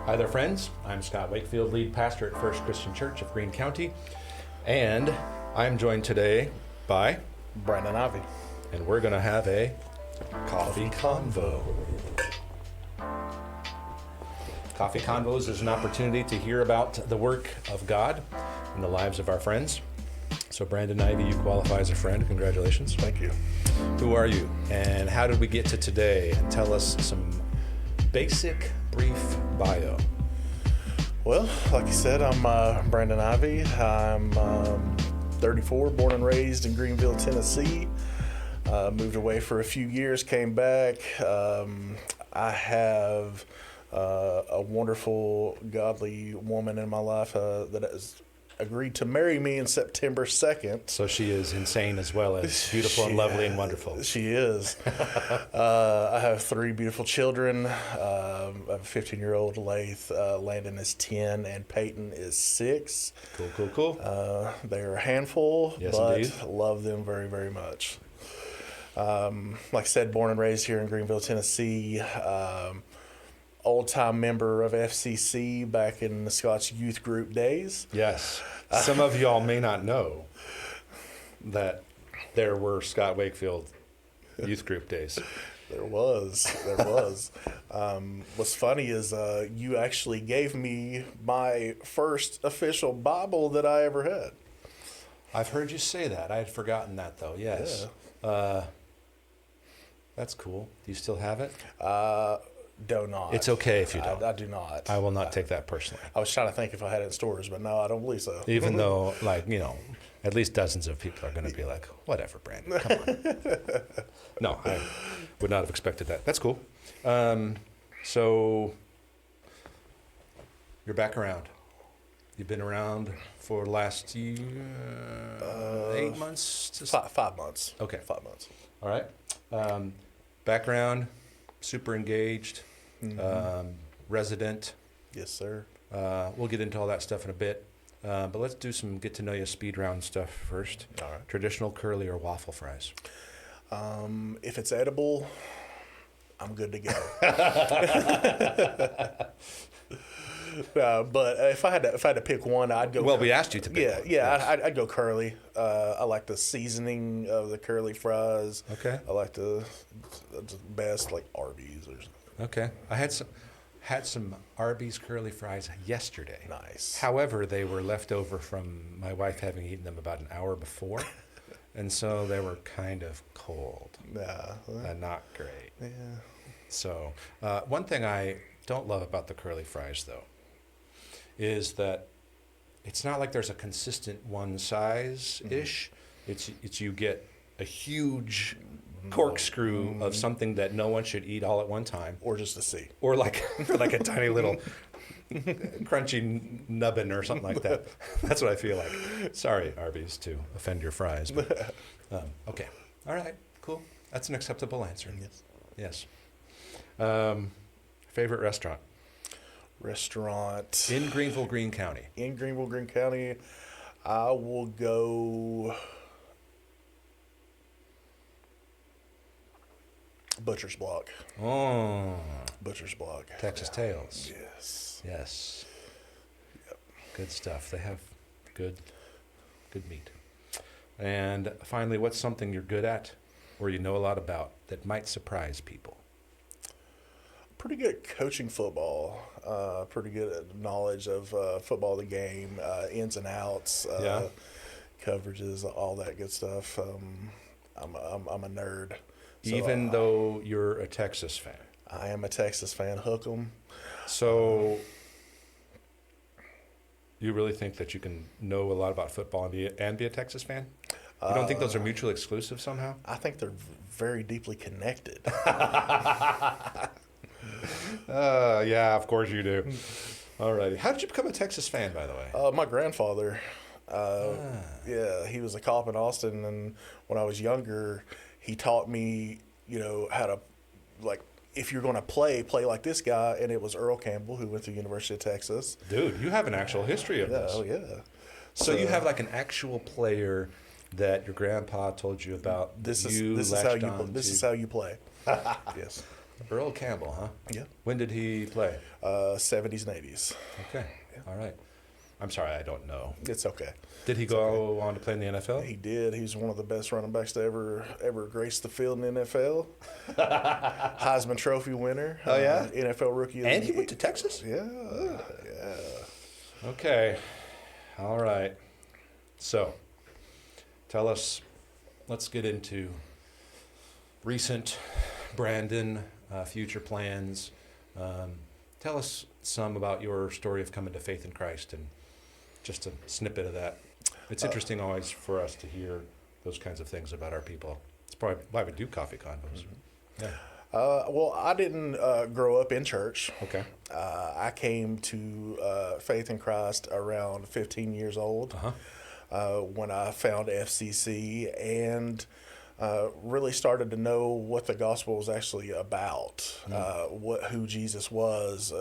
Hi there, friends. I'm Scott Wakefield, lead pastor at First Christian Church of Greene County, and I'm joined today by Brandon Ivy. and we're going to have a coffee convo. Coffee Convos is an opportunity to hear about the work of God in the lives of our friends. So Brandon Ivy, you qualify as a friend. Congratulations. Thank you. Who are you, and how did we get to today? And tell us some basic, brief bio. Well, like you said, I'm Brandon Ivy. I'm 34, born and raised in Greenville, Tennessee. Moved away for a few years, came back. I have a wonderful, godly woman in my life that has agreed to marry me in September 2nd. So she is insane as well as beautiful and lovely and wonderful. She is. I have 3 beautiful children. I have a 15-year-old, Lath. Landon is 10, and Peyton is 6. Cool. They are a handful, Yes, but indeed. love them very, very much. Like I said, born and raised here in Greenville, Tennessee. Old-time member of FCC back in the Scotch youth group days. Yes. Some of y'all may not know that there were Scott Wakefield youth group days. There was. What's funny is you actually gave me my first official Bible that I ever had. I've heard you say that. I had forgotten that, though. Yes. That's cool. Do you still have it? Do not. It's okay if you don't. I do not. I will not take that personally. I was trying to think if I had it in stores, but no, I don't believe so. Even though, at least dozens of people are going to be like, whatever, Brandon, come on. No, I would not have expected that. That's cool. So, you're back around. You've been around for the last 8 months? 5 months. Okay. 5 months. All right. Background, super engaged, resident. Yes, sir. We'll get into all that stuff in a bit. But let's do some get to know you speed round stuff first. All right. Traditional curly or waffle fries? If it's edible, I'm good to go. But if I had to pick one, I'd go. Well, we asked you to pick one. Yeah, Yes. I'd go curly. I like the seasoning of the curly fries. Okay. I like the best, like Arby's or something. Okay. I had some Arby's curly fries yesterday. Nice. However, they were left over from my wife having eaten them about an hour before. And so they were kind of cold Yeah. and not great. Yeah. So one thing I don't love about the curly fries, though, is that it's not like there's a consistent one size-ish. It's you get a huge corkscrew of something that no one should eat all at one time. Or just a C. Or like a tiny little crunchy nubbin or something like that. That's what I feel like. Sorry, Arby's, to offend your fries. But, okay. All right. Cool. That's an acceptable answer. Yes. Yes. Favorite restaurant? Restaurant. In Greenville, Greene County. In Greenville, Greene County, I will go Butcher's Block. Oh. Butcher's Block. Texas Tales. Yes. Yes. Yep. Good stuff. They have good meat. And finally, what's something you're good at or you know a lot about that might surprise people? Pretty good at coaching football. Pretty good at knowledge of football, the game, ins and outs, coverages, all that good stuff. I'm a nerd. So, Even though you're a Texas fan. I am a Texas fan. Hook 'em. So you really think that you can know a lot about football and be a Texas fan? You don't think those are mutually exclusive somehow? I think they're very deeply connected. Yeah, of course you do. All righty. How did you become a Texas fan, by the way? My grandfather, he was a cop in Austin, and when I was younger, he taught me, how to, if you're going to play like this guy, and it was Earl Campbell, who went to the University of Texas. Dude, you have an actual history of this. Oh, yeah. So you have like an actual player that your grandpa told you about. This is how you play. Yes. Earl Campbell, huh? Yeah. When did he play? 70s and 80s. Okay. All right. I'm sorry, I don't know. It's okay. Did he go on to play in the NFL? He did. He's one of the best running backs to ever grace the field in the NFL. Heisman Trophy winner. Oh, yeah? NFL Rookie of the And he went to Texas? Yeah. Yeah. Okay. All right. So, tell us, let's get into recent Brandon, future plans. Tell us some about your story of coming to faith in Christ and just a snippet of that. It's interesting always for us to hear those kinds of things about our people. It's probably why we do coffee convos. Yeah. Well, I didn't grow up in church. Okay. I came to faith in Christ around 15 years old when I found FCC and really started to know what the gospel was actually about, who Jesus was,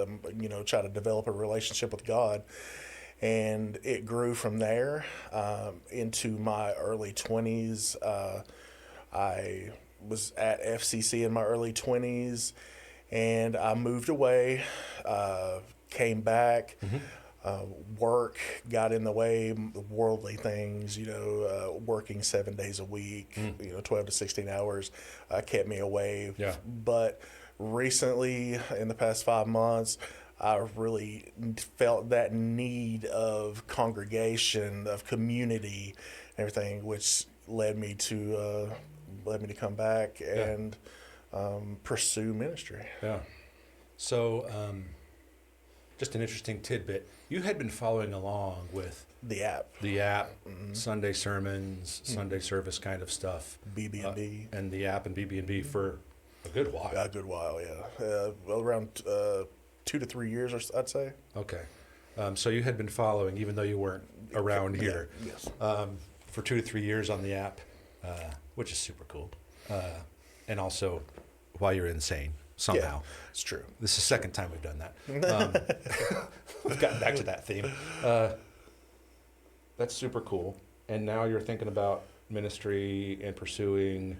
try to develop a relationship with God. And it grew from there into my early 20s. I was at FCC in my early 20s, and I moved away, came back. Work got in the way, worldly things, working 7 days a week, 12 to 16 hours kept me away. Yeah. But recently, in the past 5 months, I really felt that need of congregation, of community, everything, which led me to come back and pursue ministry. Yeah. So, just an interesting tidbit. You had been following along with The app, Sunday sermons, Sunday service kind of stuff, BB&B, and the app and BB&B for a good while. a good while, yeah, around 2 to 3 years, I'd say. Okay. So you had been following, even though you weren't around here, Yes. for 2 to 3 years on the app, which is super cool. And also, while you're insane, somehow. Yeah, it's true. This is the second time we've done that. We've gotten back to that theme. That's super cool. And now you're thinking about ministry and pursuing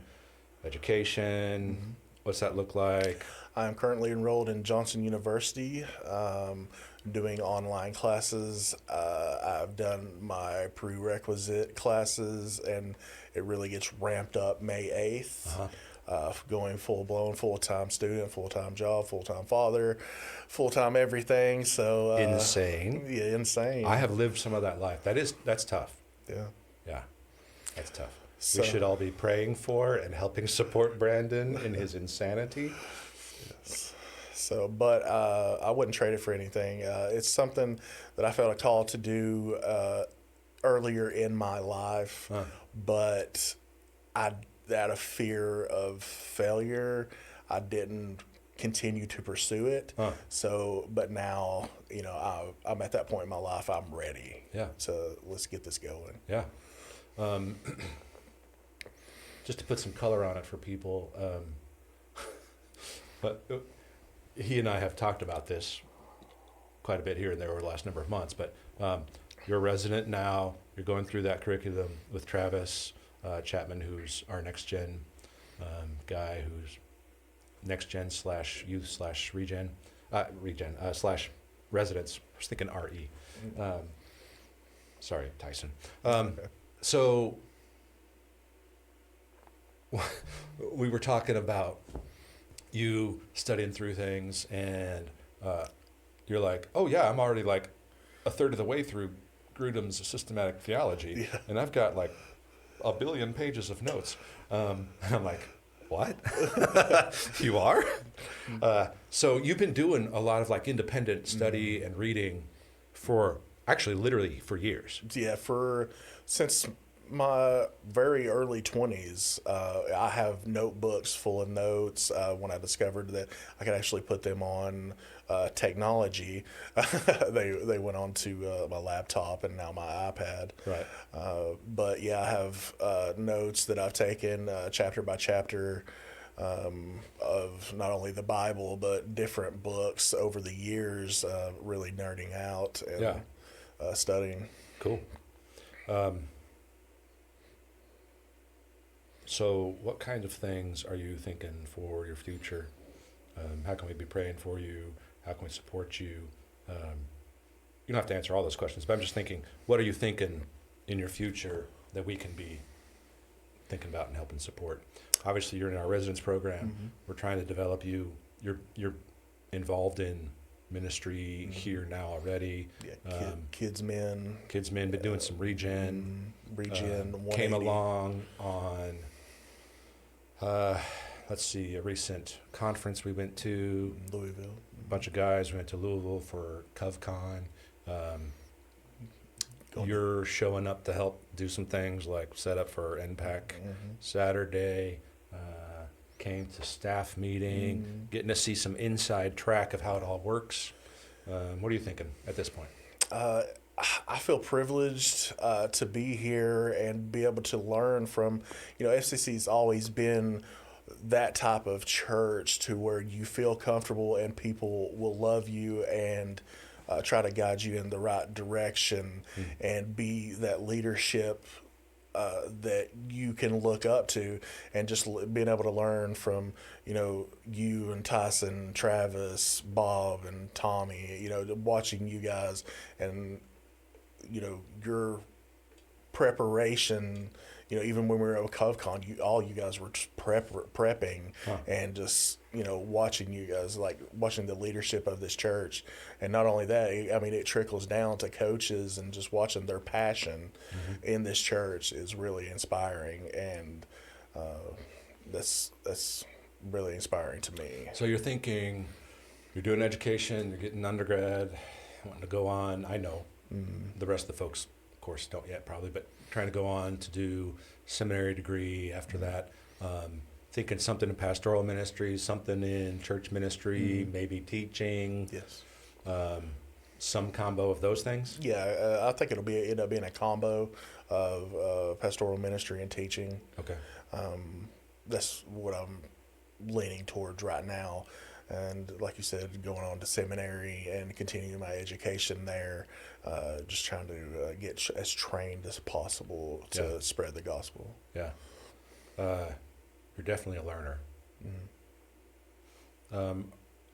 education. What's that look like? I'm currently enrolled in Johnson University, doing online classes. I've done my prerequisite classes, and it really gets ramped up May 8th. Going full-blown, full-time student, full-time job, full-time father, full-time everything. So Insane. Yeah, insane. I have lived some of that life. That's tough. Yeah. Yeah, that's tough. So, We should all be praying for and helping support Brandon in his insanity. So, but I wouldn't trade it for anything. It's something that I felt a call to do earlier in my life, but out of fear of failure, I didn't continue to pursue it. So, but now, I'm at that point in my life, I'm ready. Yeah. So let's get this going. Yeah. Just to put some color on it for people, but he and I have talked about this quite a bit here and there over the last number of months, but you're a resident now, you're going through that curriculum with Travis Chapman, who's our next gen guy, who's next gen / youth / regen / residents. I was thinking RE. Sorry, Tyson. So we were talking about you studying through things, and you're like, oh yeah, I'm already like a third of the way through Grudem's systematic theology, and I've got like 1 billion pages of notes. And I'm like, what? You are? So you've been doing a lot of like independent study and reading for actually literally for years. Yeah, since my very early 20s, I have notebooks full of notes. When I discovered that I could actually put them on technology, they went on to my laptop and now my iPad. Right. But yeah, I have notes that I've taken chapter by chapter of not only the Bible but different books over the years, really nerding out and studying. Cool. So what kind of things are you thinking for your future? How can we be praying for you? How can we support you? You don't have to answer all those questions, but I'm just thinking, what are you thinking in your future that we can be thinking about and helping support? Obviously, you're in our residence program. Mm-hmm. We're trying to develop you. You're involved in ministry here now already. Yeah, kids men. Kids men, been doing some regen. Regen 180. Came along on, let's see, a recent conference we went to. Louisville. A bunch of guys went to Louisville for CovCon. You're showing up to help do some things like set up for NPAC Saturday. Came to staff meeting, getting to see some inside track of how it all works. What are you thinking at this point? I feel privileged to be here and be able to learn from, FCC's always been that type of church to where you feel comfortable and people will love you and try to guide you in the right direction and be that leadership that you can look up to, and just being able to learn from, you and Tyson, Travis, Bob, and Tommy, watching you guys and, your preparation, even when we were at CovCon, all you guys were just prepping and just, watching you guys, like watching the leadership of this church. And not only that, it trickles down to coaches, and just watching their passion in this church is really inspiring. And that's really inspiring to me. So you're thinking, you're doing education, you're getting undergrad, wanting to go on. I know the rest of the folks, of course, don't yet probably, but trying to go on to do seminary degree after that. Thinking something in pastoral ministry, something in church ministry, maybe teaching. Yes. Some combo of those things. Yeah, I think it'll end up being a combo of pastoral ministry and teaching. Okay. That's what I'm leaning towards right now. And like you said, going on to seminary and continuing my education there, just trying to get as trained as possible to spread the gospel. Yeah. You're definitely a learner.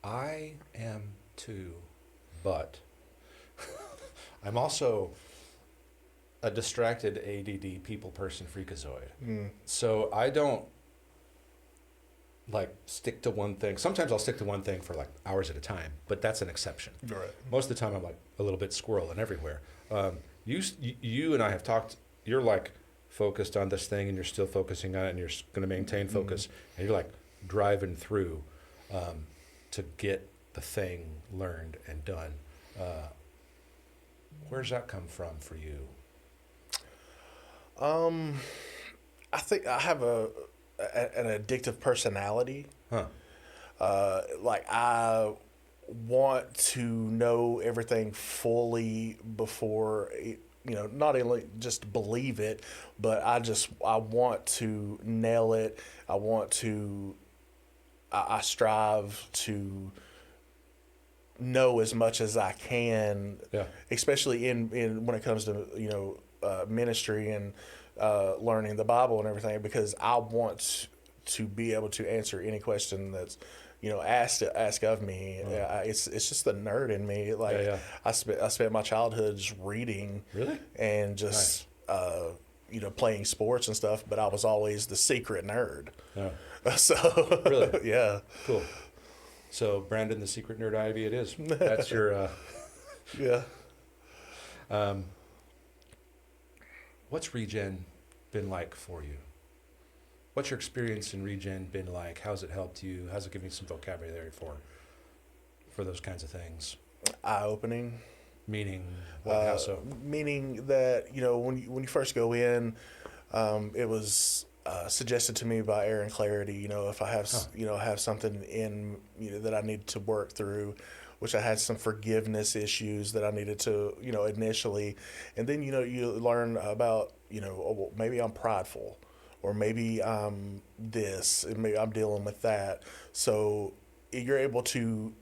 I am too, but I'm also a distracted ADD people person freakazoid. So I don't stick to one thing. Sometimes I'll stick to one thing for hours at a time, but that's an exception. Right. Most of the time I'm a little bit squirreling everywhere. You and I have talked, you're focused on this thing and you're still focusing on it and you're going to maintain focus and you're driving through to get the thing learned and done. Where's that come from for you? I think I have an addictive personality. I want to know everything fully before not only just believe it, but I want to nail it. I strive to know as much as I can, especially in when it comes to, ministry and learning the Bible and everything, because I want to be able to answer any question that's, ask of me. It's just the nerd in me. I spent my childhood just reading, really, and just playing sports and stuff. But I was always the secret nerd. So really, yeah, cool. So Brandon, the secret nerd Ivy, it is. That's your yeah. What's Regen been like for you? What's your experience in Regen been like? How's it helped you? How's it giving you some vocabulary for those kinds of things? Eye-opening. Meaning what? How so? Meaning that, when you first go in, it was suggested to me by Aaron Clarity, if I have have something in that I need to work through, which I had some forgiveness issues that I needed to initially, and then you learn about maybe I'm prideful, or maybe I'm this, and maybe I'm dealing with that. So you're able to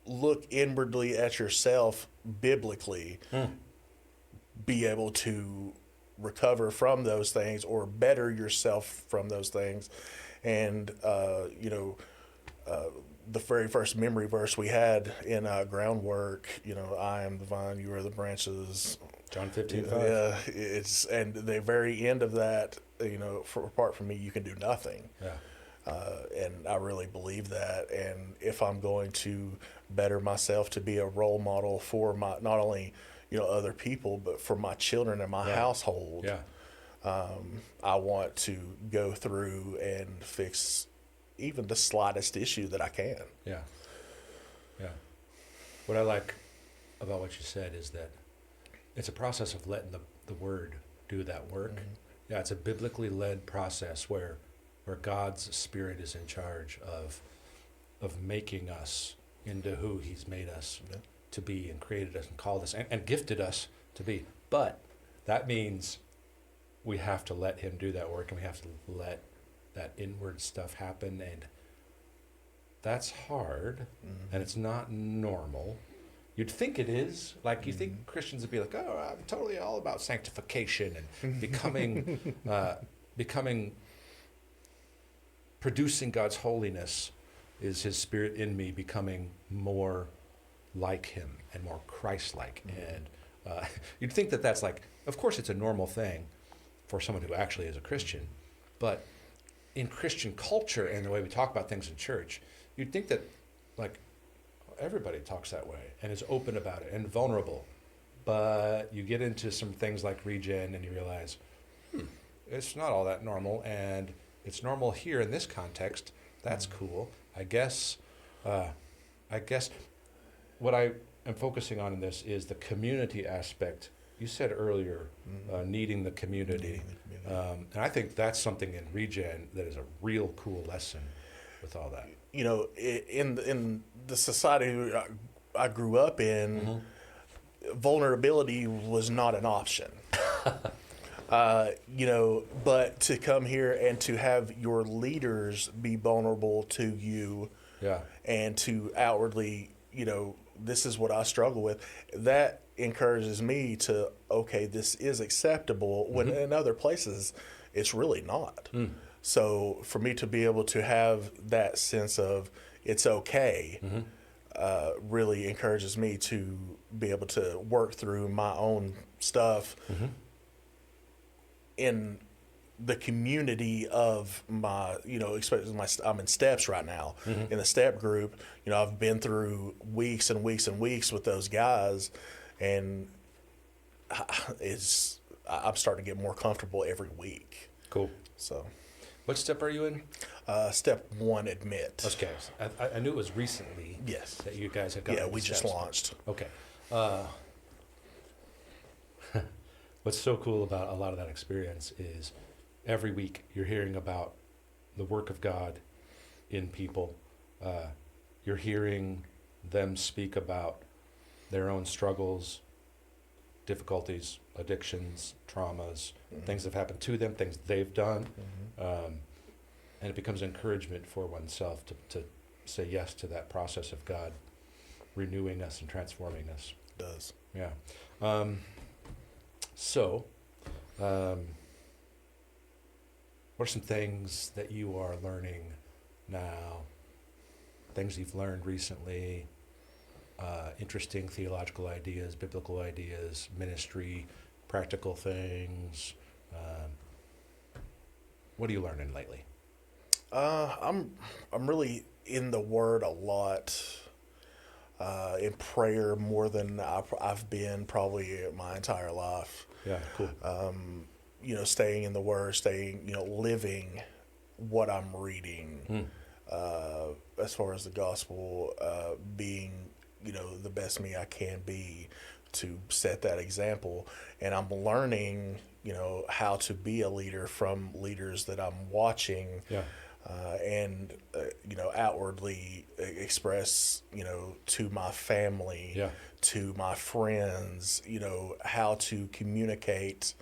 look inwardly at yourself biblically, be able to recover from those things or better yourself from those things, and the very first memory verse we had in groundwork, I am the vine, you are the branches. John 15:5. Yeah, and the very end of that, apart from me, you can do nothing. Yeah. And I really believe that. And if I'm going to better myself to be a role model for my, not only, other people, but for my children and my household, I want to go through and fix even the slightest issue that I can. Yeah. Yeah. What I like about what you said is that it's a process of letting the word do that work. Mm-hmm. Yeah, it's a biblically led process where God's Spirit is in charge of making us into who He's made us to be and created us and called us and gifted us to be. But that means we have to let Him do that work, and we have to let that inward stuff happen, and that's hard, and it's not normal. You'd think it is. Like, you think Christians would be like, oh, I'm totally all about sanctification and becoming, producing God's holiness is His Spirit in me becoming more like Him and more Christ-like. And you'd think that that's like, of course it's a normal thing for someone who actually is a Christian, but in Christian culture and the way we talk about things in church, you'd think that, like, everybody talks that way and is open about it and vulnerable. But you get into some things like regen and you realize, it's not all that normal, and it's normal here in this context. That's cool. I guess what I am focusing on in this is the community aspect. You said earlier, needing the community. And I think that's something in regen that is a real cool lesson with all that. In the society I grew up in, vulnerability was not an option. But to come here and to have your leaders be vulnerable to you, and to outwardly, this is what I struggle with, that encourages me to, okay, this is acceptable, when in other places it's really not. So for me to be able to have that sense of it's okay, really encourages me to be able to work through my own stuff in the community of my, especially I'm in steps right now, in the step group. I've been through weeks and weeks and weeks with those guys, and I'm starting to get more comfortable every week. Cool. So, what step are you in? Step 1, admit. Okay. I knew it was recently. Yes. That you guys had gotten. Yeah, we just launched. Okay. What's so cool about a lot of that experience is every week you're hearing about the work of God in people. You're hearing them speak about their own struggles, difficulties, addictions, traumas, things that have happened to them, things they've done. And it becomes encouragement for oneself to say yes to that process of God renewing us and transforming us. It does. Yeah. What are some things that you are learning now, things you've learned recently, interesting theological ideas, biblical ideas, ministry, practical things? What are you learning lately? I'm really in the Word a lot, in prayer more than I've been probably my entire life. Yeah, cool. Staying in the Word, living what I'm reading, as far as the gospel, being, the best me I can be to set that example. And I'm learning, how to be a leader from leaders that I'm watching. Yeah. And outwardly express, to my family, to my friends, how to communicate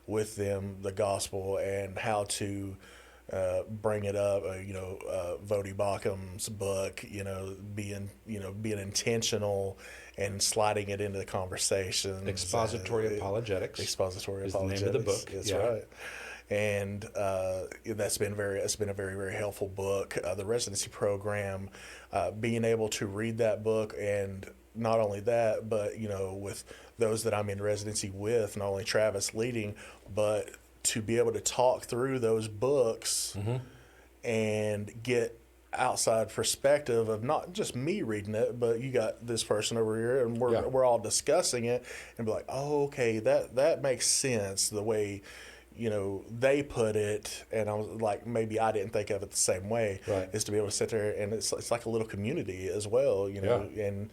with them the gospel and how to bring it up. Vodi Bachum's book, being intentional and sliding it into the conversation. Expository apologetics. Expository is apologetics. the name of the book. That's right. and that's been it's been a very, very helpful book. The residency program, being able to read that book, and not only that, but with those that I'm in residency with, not only Travis leading, but to be able to talk through those books and get outside perspective of not just me reading it, but you got this person over here, and we're all discussing it, and be like, oh, okay, that makes sense the way they put it, and I was like, maybe I didn't think of it the same way. Right. Is to be able to sit there, and it's like a little community as well, and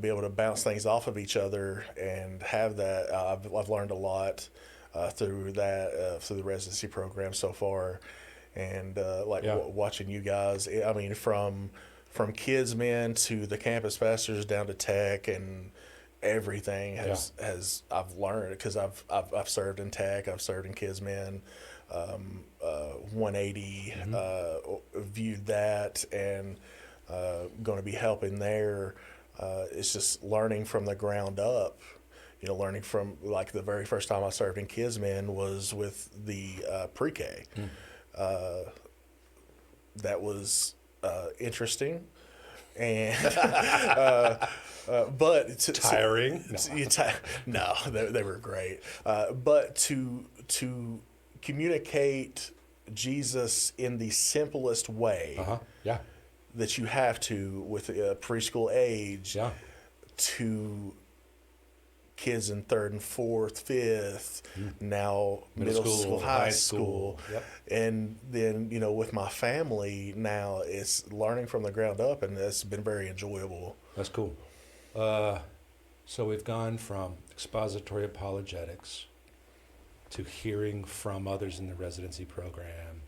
be able to bounce things off of each other and have that. I've learned a lot through the residency program so far, and watching you guys. I mean, from kids men to the campus pastors down to tech and everything has I've learned, because I've served in tech, I've served in kids men, 180 viewed that, and going to be helping there. It's just learning from the ground up. Learning from, like, the very first time I served in kids men was with the pre-K. That was interesting, and but tiring. No, they were great. But to communicate Jesus in the simplest way, that you have to with preschool age, to kids in 3rd and 4th, 5th, now middle school, high school. Yep. And then, with my family now, it's learning from the ground up, and it's been very enjoyable. That's cool. So we've gone from expository apologetics to hearing from others in the residency program,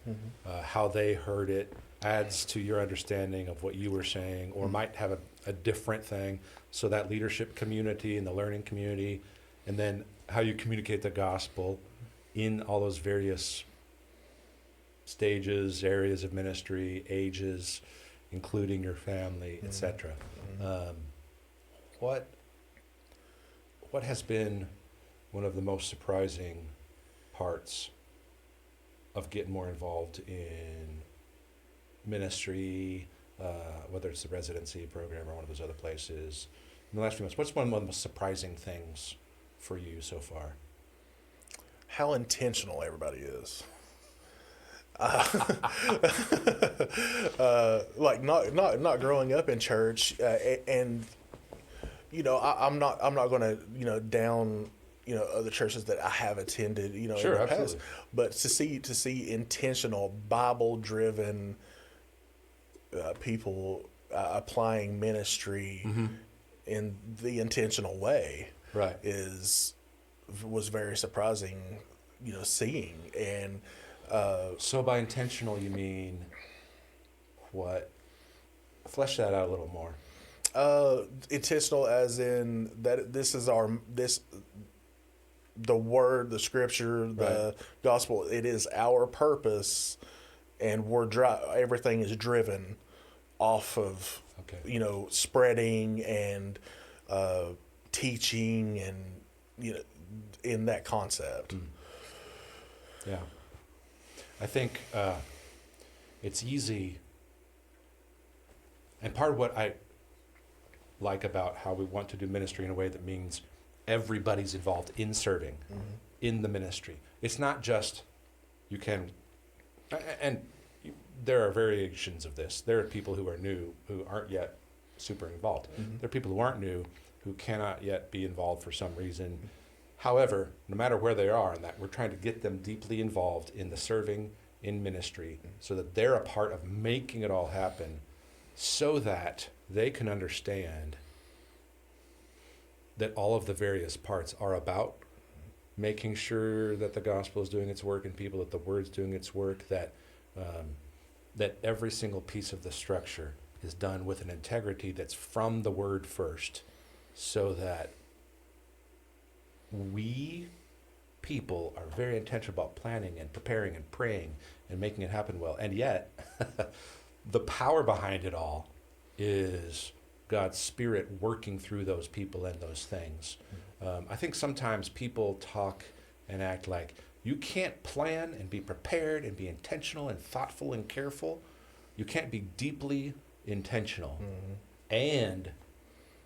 how they heard it adds to your understanding of what you were saying, or might have a different thing. So that leadership community and the learning community, and then how you communicate the gospel in all those various stages, areas of ministry, ages, including your family, etc. What has been one of the most surprising parts of getting more involved in ministry, whether it's the residency program or one of those other places, in the last few months? What's one of the most surprising things for you so far? How intentional everybody is. Like not growing up in church, and I'm not going to down other churches that I have attended Sure, in the absolutely. past, but to see intentional Bible driven people applying ministry in the intentional way, Right. was very surprising, seeing. And So by intentional, you mean what? Flesh that out a little more. intentional as in that this is the word, the scripture, the gospel. It is our purpose, and everything is driven off of spreading and teaching, and in that concept. Yeah, I think it's easy, and part of what I like about how we want to do ministry in a way that means everybody's involved in serving in the ministry. It's not just you can, and there are variations of this. There are people who are new who aren't yet super involved. There are people who aren't new who cannot yet be involved for some reason. However, no matter where they are in that, we're trying to get them deeply involved in the serving in ministry so that they're a part of making it all happen, so that they can understand that all of the various parts are about making sure that the gospel is doing its work in people, that the word's doing its work, that that every single piece of the structure is done with an integrity that's from the word first, so that we people are very intentional about planning and preparing and praying and making it happen well. And yet, the power behind it all is God's Spirit working through those people and those things. I think sometimes people talk and act like You can't plan and be prepared and be intentional and thoughtful and careful. You can't be deeply intentional and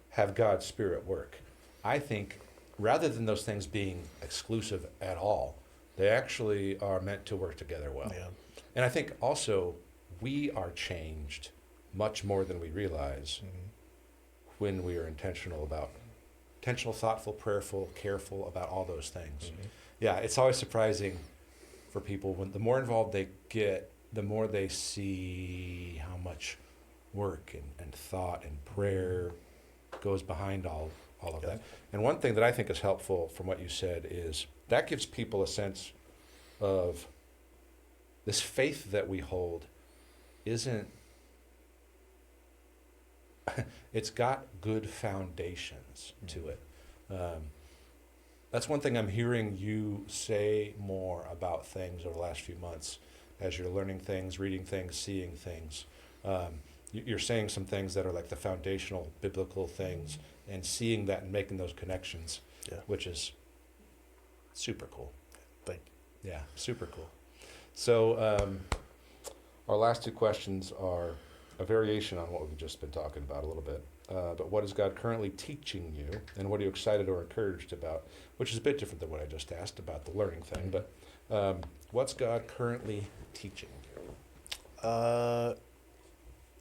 have God's Spirit work. I think rather than those things being exclusive at all, they actually are meant to work together well. Yeah. And I think also we are changed much more than we realize when we are intentional, thoughtful, prayerful, careful about all those things. Yeah, it's always surprising for people when the more involved they get, the more they see how much work and thought and prayer goes behind all of that. And one thing that I think is helpful from what you said is that gives people a sense of this faith that we hold isn't, it's got good foundations to it. That's one thing I'm hearing you say more about things over the last few months as you're learning things, reading things, seeing things. You're saying some things that are like the foundational biblical things and seeing that and making those connections, which is super cool. Thank you. Yeah, super cool. So our last two questions are a variation on what we've just been talking about a little bit. But what is God currently teaching you, and what are you excited or encouraged about? Which is a bit different than what I just asked about the learning thing. But what's God currently teaching you?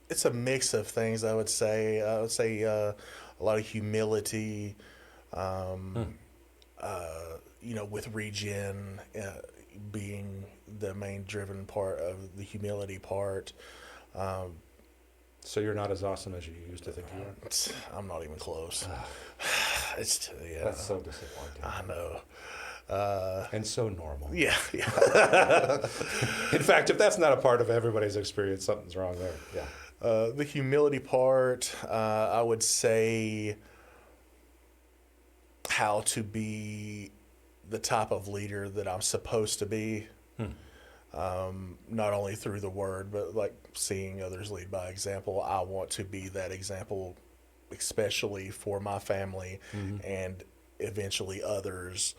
It's a mix of things, I would say. I would say a lot of humility, with regen being the main driven part of the humility part. So you're not as awesome as you used to think you were? I'm not even close. That's so disappointing. I know. And so normal. Yeah. In fact, if that's not a part of everybody's experience, something's wrong there. Yeah. The humility part, I would say how to be the type of leader that I'm supposed to be. Not only through the word, but like seeing others lead by example. I want to be that example, especially for my family and eventually others.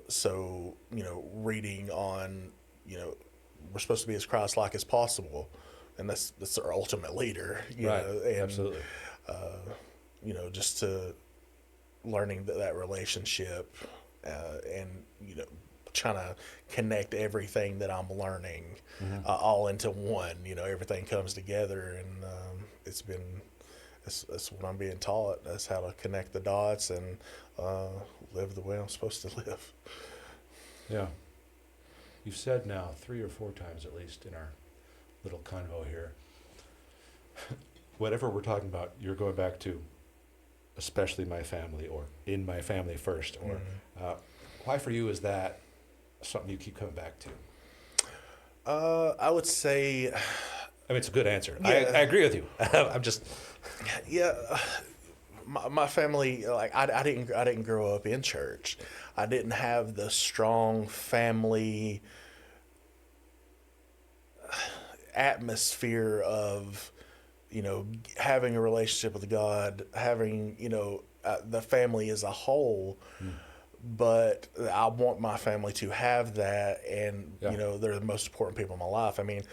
So, reading on, we're supposed to be as Christ-like as possible. And that's our ultimate leader, you know, and, absolutely. Just to learning that relationship, and, trying to connect everything that I'm learning, all into one, everything comes together, and, that's what I'm being taught. That's how to connect the dots and, live the way I'm supposed to live. Yeah. You've said now 3 or 4 times at least in our little convo here, whatever we're talking about, you're going back to especially my family or in my family first, or why for you is that something you keep coming back to? I would say, I mean, it's a good answer. I agree with you. I'm just, my family, like I didn't grow up in church. I didn't have the strong family atmosphere of, having a relationship with God, having, the family as a whole. But I want my family to have that, and, they're the most important people in my life. I mean,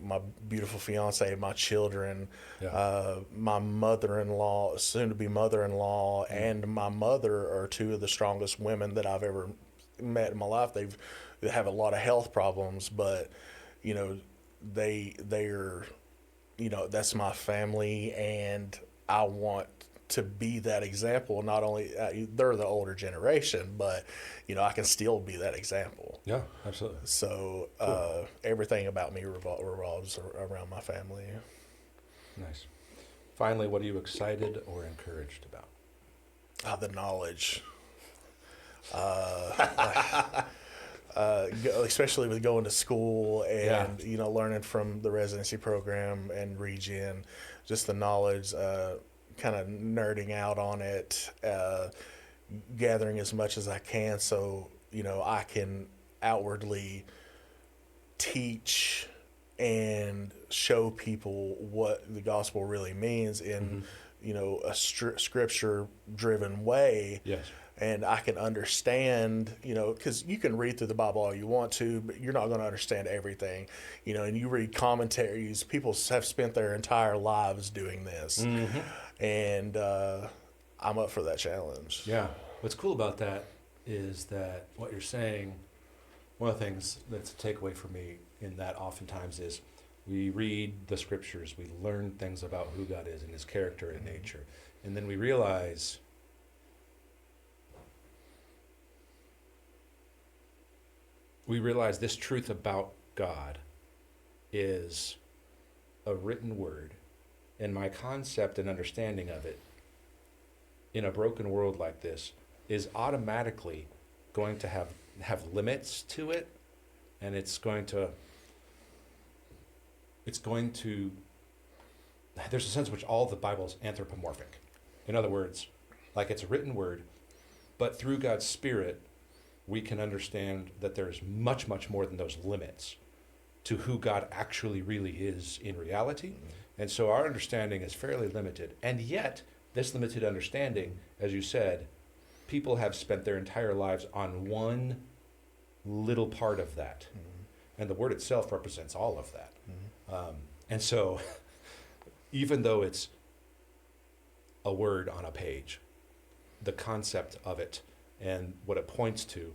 my beautiful fiance, my children, my mother-in-law, soon-to-be mother-in-law, and my mother are 2 of the strongest women that I've ever met in my life. They have a lot of health problems, but, they're, that's my family, and I want to be that example. Not only they're the older generation, but I can still be that example. Yeah, absolutely. So everything about me revolves around my family. Nice. Finally, what are you excited or encouraged about? The knowledge. Especially with going to school and learning from the residency program and regen, just the knowledge, kind of nerding out on it, gathering as much as I can, so I can outwardly teach and show people what the gospel really means in a scripture driven way. Yes. and I can understand, because you can read through the Bible all you want to, but you're not going to understand everything, and you read commentaries. People have spent their entire lives doing this, and I'm up for that challenge. Yeah. What's cool about that is that what you're saying, one of the things that's a takeaway for me in that oftentimes is we read the scriptures, we learn things about who God is and his character and nature, and then we realize this truth about God is a written word, and my concept and understanding of it in a broken world like this is automatically going to have limits to it, and it's going to there's a sense in which all the Bible is anthropomorphic. In other words, like it's a written word, but through God's Spirit we can understand that there's much, much more than those limits to who God actually really is in reality. And so our understanding is fairly limited. And yet, this limited understanding, as you said, people have spent their entire lives on one little part of that. And the word itself represents all of that. And so, even though it's a word on a page, the concept of it and what it points to,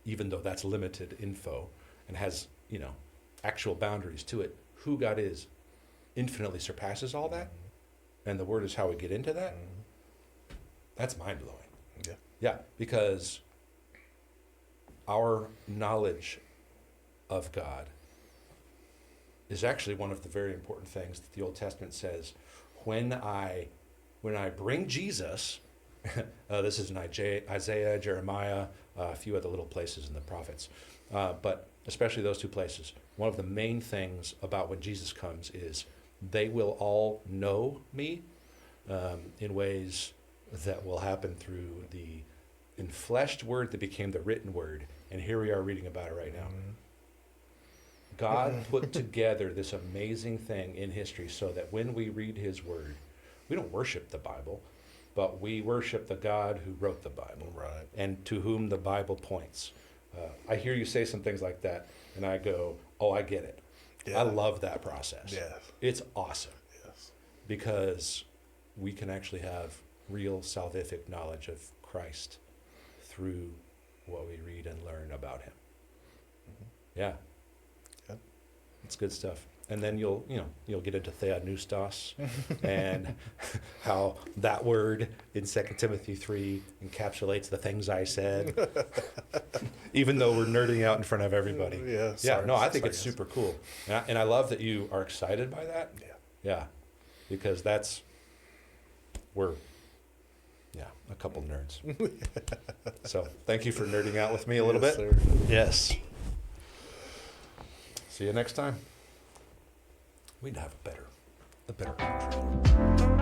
even though that's limited info and has, actual boundaries to it, who God is infinitely surpasses all that. And the word is how we get into that. That's mind-blowing. Yeah, because our knowledge of God is actually one of the very important things that the Old Testament says. When I bring Jesus, this is in Isaiah, Jeremiah, a few other little places in the prophets, but especially those two places. One of the main things about when Jesus comes is they will all know me in ways that will happen through the enfleshed word that became the written word. And here we are reading about it right now. God put together this amazing thing in history so that when we read his word, we don't worship the Bible, but we worship the God who wrote the Bible, right, and to whom the Bible points. I hear you say some things like that, and I go, oh, I get it. Yeah. I love that process. Yes. It's awesome. Yes. Because we can actually have real salvific knowledge of Christ through what we read and learn about him. Yeah. Yep. It's good stuff. And then you'll get into theopneustos and how that word in 2 Timothy 3 encapsulates the things I said, even though we're nerding out in front of everybody. I think it's super cool. And I love that you are excited by that. Yeah, because we're a couple nerds. So thank you for nerding out with me a little bit. Sir. Yes. See you next time. We'd have a better intro.